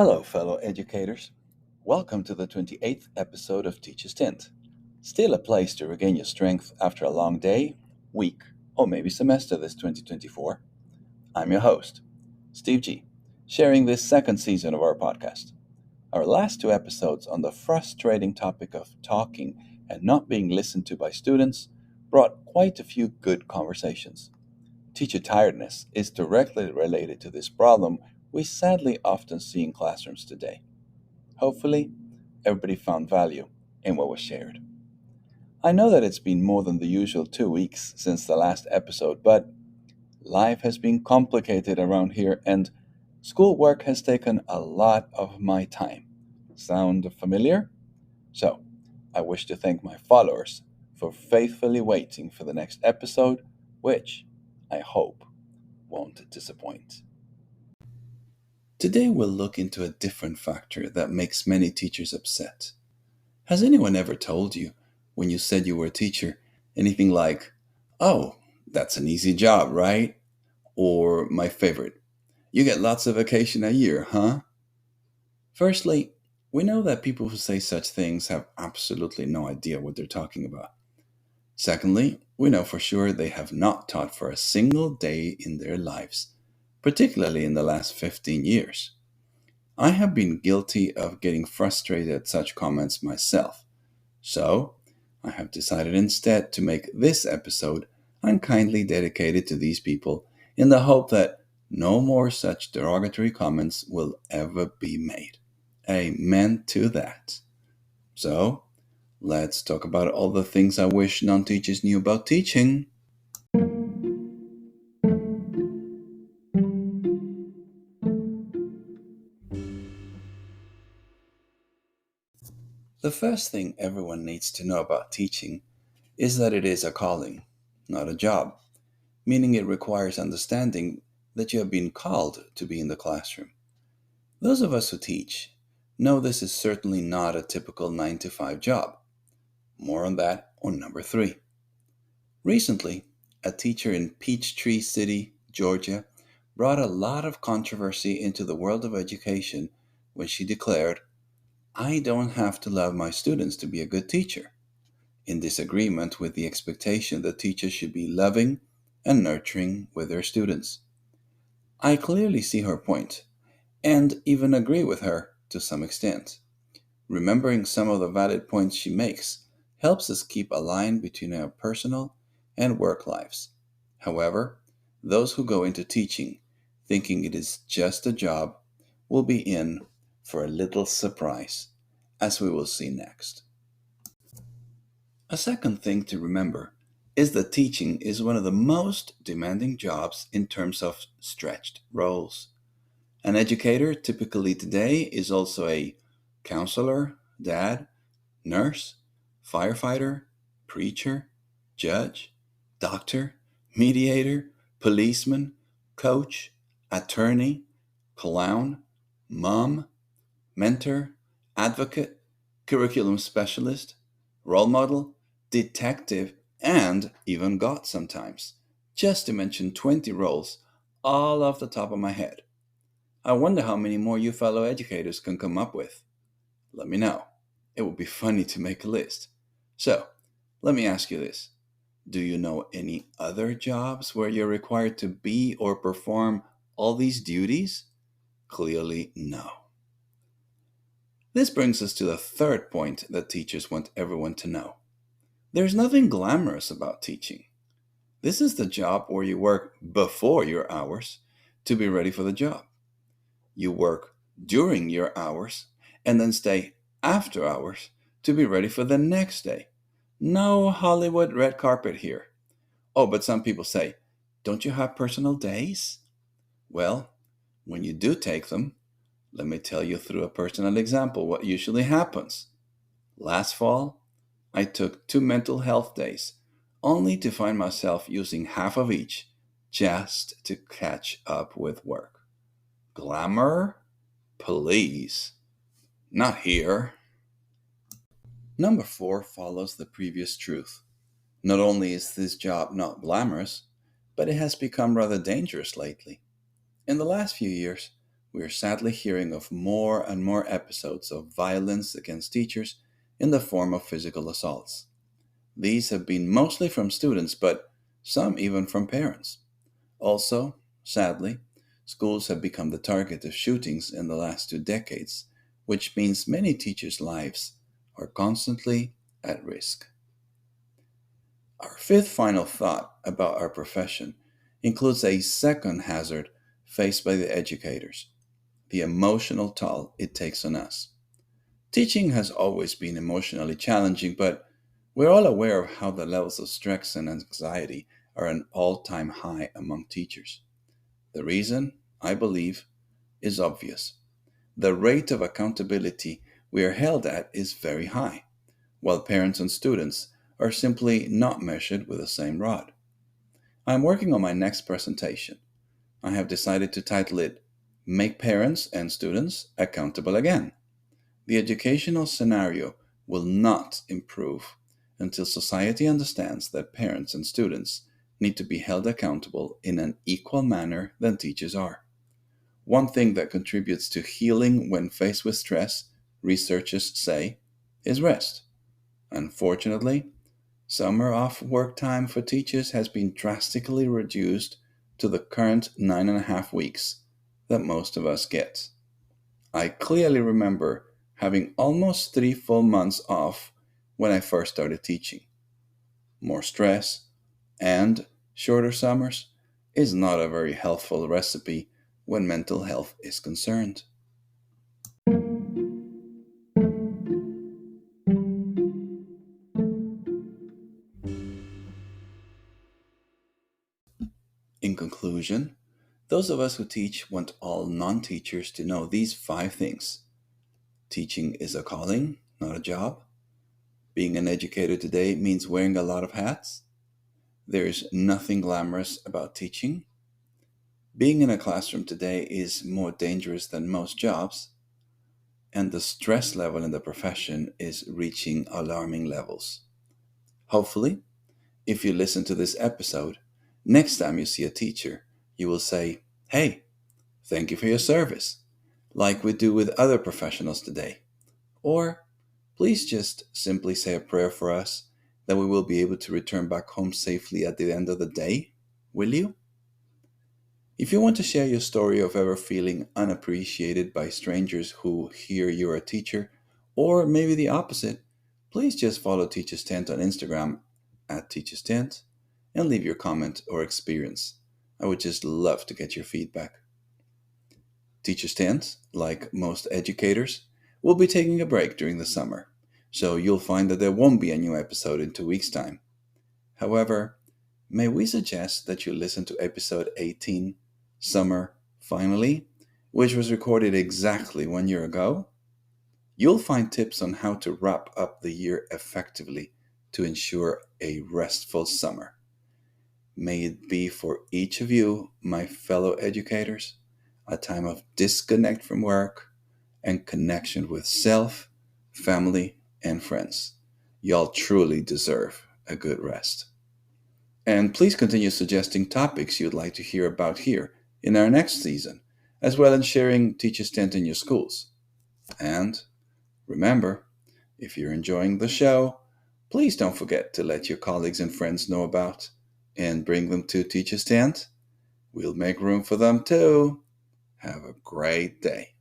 Hello, fellow educators. Welcome to the 28th episode of Teacher's Tint. Still a place to regain your strength after a long day, week, or maybe semester this 2024. I'm your host, Steve G, sharing this second season of our podcast. Our last two episodes on the frustrating topic of talking and not being listened to by students brought quite a few good conversations. Teacher tiredness is directly related to this problem we sadly often see in classrooms today. Hopefully, everybody found value in what was shared. I know that it's been more than the usual 2 weeks since the last episode, but life has been complicated around here and schoolwork has taken a lot of my time. Sound familiar? So, I wish to thank my followers for faithfully waiting for the next episode, which I hope won't disappoint. Today we'll look into a different factor that makes many teachers upset. Has anyone ever told you, when you said you were a teacher, anything like, "Oh, that's an easy job, right?" Or, my favorite, "You get lots of vacation a year, huh?" Firstly, we know that people who say such things have absolutely no idea what they're talking about. Secondly, we know for sure they have not taught for a single day in their lives, particularly in the last 15 years. I have been guilty of getting frustrated at such comments myself. So, I have decided instead to make this episode unkindly dedicated to these people in the hope that no more such derogatory comments will ever be made. Amen to that. So, let's talk about all the things I wish non teachers knew about teaching. The first thing everyone needs to know about teaching is that it is a calling, not a job, meaning it requires understanding that you have been called to be in the classroom. Those of us who teach know this is certainly not a typical 9 to 5 job. More on that on number 3. Recently, a teacher in Peachtree City, Georgia, brought a lot of controversy into the world of education when she declared, "I don't have to love my students to be a good teacher," in disagreement with the expectation that teachers should be loving and nurturing with their students. I clearly see her point, and even agree with her to some extent. Remembering some of the valid points she makes helps us keep a line between our personal and work lives. However, those who go into teaching thinking it is just a job will be in for a little surprise, as we will see next. A second thing to remember is that teaching is one of the most demanding jobs in terms of stretched roles. An educator typically today is also a counselor, dad, nurse, firefighter, preacher, judge, doctor, mediator, policeman, coach, attorney, clown, mom, mentor, advocate, curriculum specialist, role model, detective, and even God sometimes, just to mention 20 roles all off the top of my head. I wonder how many more you fellow educators can come up with. Let me know. It would be funny to make a list. So, let me ask you this. Do you know any other jobs where you're required to be or perform all these duties? Clearly, no. This brings us to the third point that teachers want everyone to know. There's nothing glamorous about teaching. This is the job where you work before your hours to be ready for the job. You work during your hours and then stay after hours to be ready for the next day. No Hollywood red carpet here. Oh, but some people say, don't you have personal days? Well, when you do take them, let me tell you through a personal example what usually happens. Last fall, I took 2 mental health days, only to find myself using half of each just to catch up with work. Glamour? Please. Not here. Number 4 follows the previous truth. Not only is this job not glamorous, but it has become rather dangerous lately. In the last few years, we are sadly hearing of more and more episodes of violence against teachers in the form of physical assaults. These have been mostly from students, but some even from parents. Also, sadly, schools have become the target of shootings in the last 2 decades, which means many teachers' lives are constantly at risk. Our fifth final thought about our profession includes a second hazard faced by the educators: the emotional toll it takes on us. Teaching has always been emotionally challenging, but we're all aware of how the levels of stress and anxiety are an all time high among teachers. The reason, I believe, is obvious. The rate of accountability we are held at is very high, while parents and students are simply not measured with the same rod. I'm working on my next presentation. I have decided to title it Make Parents and Students Accountable Again. The educational scenario will not improve until society understands that parents and students need to be held accountable in an equal manner than teachers are. One thing that contributes to healing when faced with stress, researchers say, is rest. Unfortunately, summer off work time for teachers has been drastically reduced to the current 9.5 weeks that most of us get. I clearly remember having almost 3 full months off when I first started teaching. More stress and shorter summers is not a very healthful recipe when mental health is concerned. In conclusion, those of us who teach want all non teachers to know these 5 things. Teaching is a calling, not a job. Being an educator today means wearing a lot of hats. There is nothing glamorous about teaching. Being in a classroom today is more dangerous than most jobs, and the stress level in the profession is reaching alarming levels. Hopefully, if you listen to this episode, next time you see a teacher, you will say, "Hey, thank you for your service," like we do with other professionals today. Or please just simply say a prayer for us that we will be able to return back home safely at the end of the day. Will you? If you want to share your story of ever feeling unappreciated by strangers who hear you're a teacher, or maybe the opposite, please just follow Teachers Tent on Instagram at Teachers Tent and leave your comment or experience. I would just love to get your feedback. Teachers Tent, like most educators, will be taking a break during the summer, so you'll find that there won't be a new episode in 2 weeks' time. However, may we suggest that you listen to episode 18, Summer Finally, which was recorded exactly 1 year ago? You'll find tips on how to wrap up the year effectively to ensure a restful summer. May it be for each of you, my fellow educators, a time of disconnect from work and connection with self, family, and friends. Y'all truly deserve a good rest. And please continue suggesting topics you'd like to hear about here in our next season, as well as sharing Teachers Tent in your schools. And remember, if you're enjoying the show, please don't forget to let your colleagues and friends know about and bring them to Teachers Tent. We'll make room for them too. Have a great day.